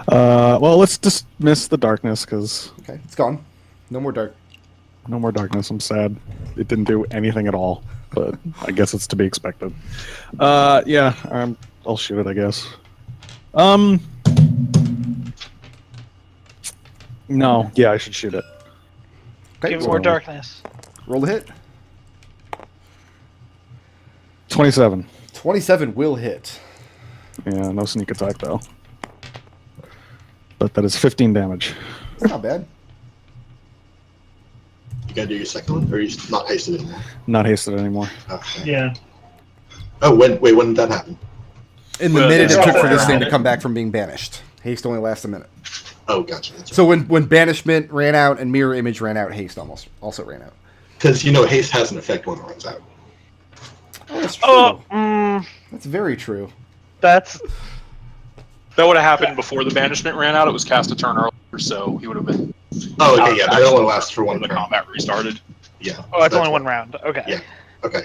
Well, let's dismiss the darkness because Okay, it's gone. No more dark. no more darkness. I'm sad. It didn't do anything at all, but I guess it's to be expected. Yeah, I'll shoot it, I guess. No, yeah, I should shoot it. Okay, Give so more darkness. roll the hit. 27. 27 will hit. Yeah, no sneak attack though. But that is 15 damage. That's not bad. You gotta do your second one, or are you not hasted anymore? Not hasted anymore. Okay. Yeah. Oh, when did that happen? In the Well, minute it it's took for all this thing around to it. come back from being banished. Haste only lasts a minute. Oh, gotcha. That's right. So when banishment ran out and mirror image ran out, haste also ran out. Because, haste has an effect when it runs out. Oh, that's true. Oh, That's very true. That's That would have happened before the banishment ran out. It was cast a turn earlier, so he would have been. Oh, okay, yeah, that only lasts for one the turn. combat restarted. Yeah. oh, it's that's only one why. round. Okay. Yeah. Okay.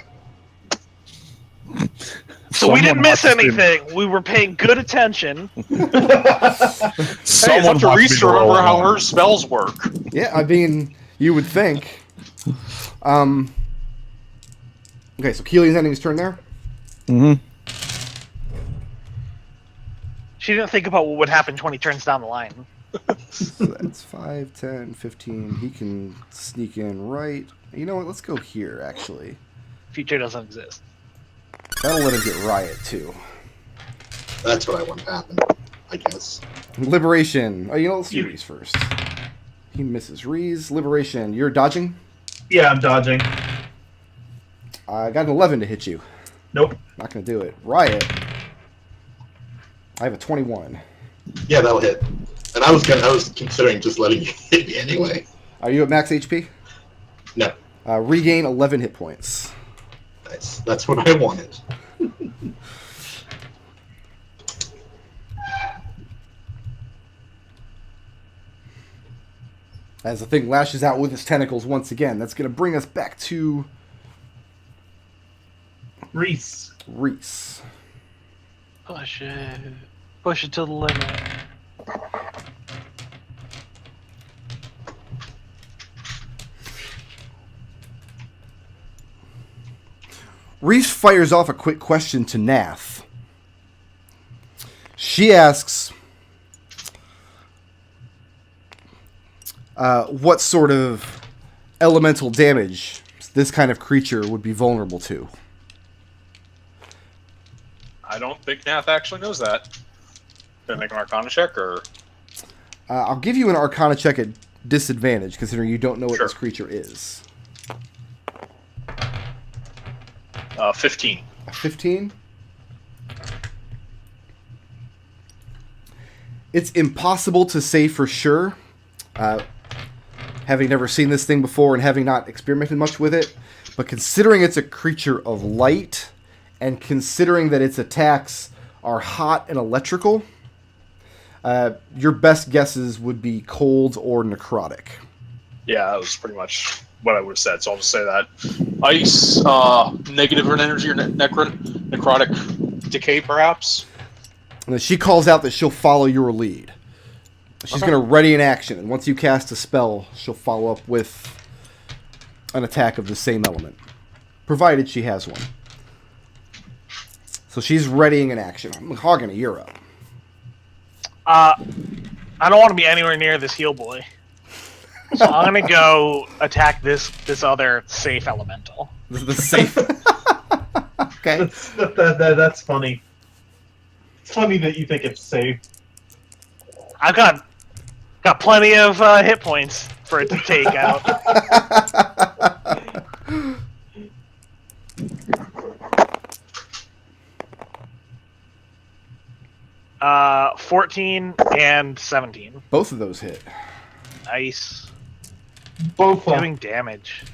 So we didn't Someone miss must be- anything. We were paying good attention. Hey, it's Someone up to must Reese be to remember how rolling. her spells work. Yeah, I mean, you would think. Okay, so Kelian's ending his turn there. Mhm. She didn't think about what would happen 20 turns down the line. So that's 5, 10, 15. He can sneak in right. You know what? Let's go here, actually. Future doesn't exist. That'll let him get Riot, too. That's what I want to happen, I guess. Liberation. Oh, you know, let's do Reese first. He misses Reese. Liberation. You're dodging? Yeah, I'm dodging. I got an 11 to hit you. Nope. Not going to do it. Riot. I have a 21. Yeah, that'll hit. And I was considering just letting you hit me anyway. Are you at max HP? No. Regain 11 hit points. Nice. That's what I wanted. As the thing lashes out with its tentacles once again. That's going to bring us back to Reese. Reese. Push it. Push it to the limit. Reese fires off a quick question to Nath. She asks, what sort of elemental damage this kind of creature would be vulnerable to? I don't think Nath actually knows that. Can I make an Arcana check, or I'll give you an Arcana check at disadvantage, considering you don't know what Sure. this creature is. 15? A 15? It's impossible to say for sure, having never seen this thing before and having not experimented much with it, but considering it's a creature of light, and considering that its attacks are hot and electrical, your best guesses would be cold or necrotic. Yeah, that was pretty much what I would have said, so I'll just say that. Ice, negative energy, or necrotic decay, perhaps? And then she calls out that she'll follow your lead. She's going to ready an action, and once you cast a spell, she'll follow up with an attack of the same element, provided she has one. So she's readying an action. Mahogany, you're up. I don't want to be anywhere near this heal boy. So I'm gonna go attack this other safe elemental. The safe. Okay. That's funny. It's funny that you think it's safe. I've got plenty of hit points for it to take out. 14 and 17. Both of those hit. Nice. Both of them. Doing damage.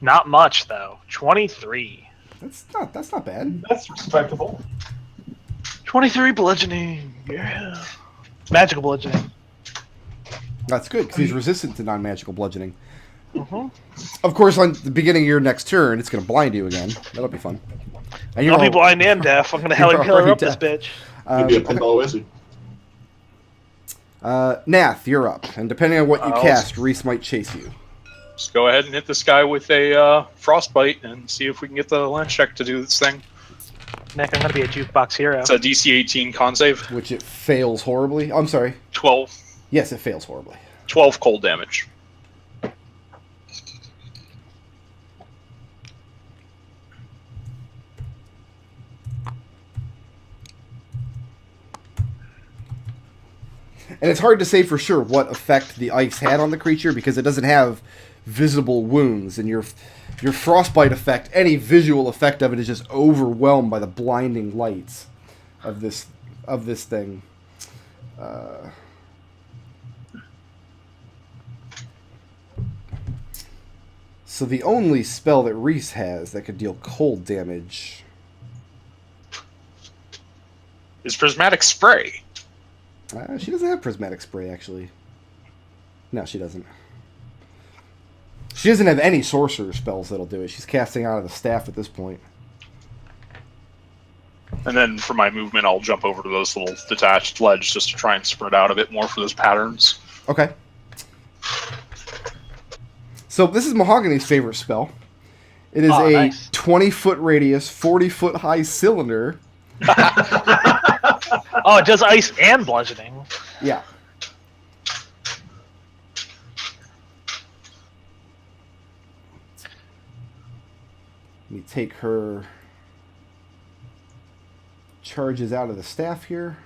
Not much though. 23. That's not bad. That's respectable. 23 bludgeoning. Yeah. Magical bludgeoning. That's good, because he's resistant to non-magical bludgeoning. Mm-hmm. Of course, on the beginning of your next turn, it's going to blind you again. That'll be fun. And I'll be al- blind and deaf. I'm gonna you're heli killer already up this deaf. bitch. You'd be a okay. pinball wizard. Nath, you're up. And depending on what you I'll- cast, Reese might chase you. Just go ahead and hit this guy with a frostbite and see if we can get the lance check to do this thing. Nick, I'm gonna be a jukebox hero. It's a DC 18 con save. Which it fails horribly. I'm sorry. 12 Yes, it fails horribly. cold damage. And it's hard to say for sure what effect the ice had on the creature because it doesn't have visible wounds. And your frostbite effect, any visual effect of it, is just overwhelmed by the blinding lights of this thing. So the only spell that Reese has that could deal cold damage is Prismatic Spray. She doesn't have Prismatic Spray, actually. No, she doesn't. She doesn't have any sorcerer spells that'll do it. She's casting out of the staff at this point. And then for my movement, I'll jump over to those little detached ledge just to try and spread out a bit more for those patterns. Okay. So this is Mahogany's favorite spell. It is a nice. 20-foot radius, 40-foot high cylinder. Oh, it does ice and bludgeoning. Yeah. Let me take her charges out of the staff here.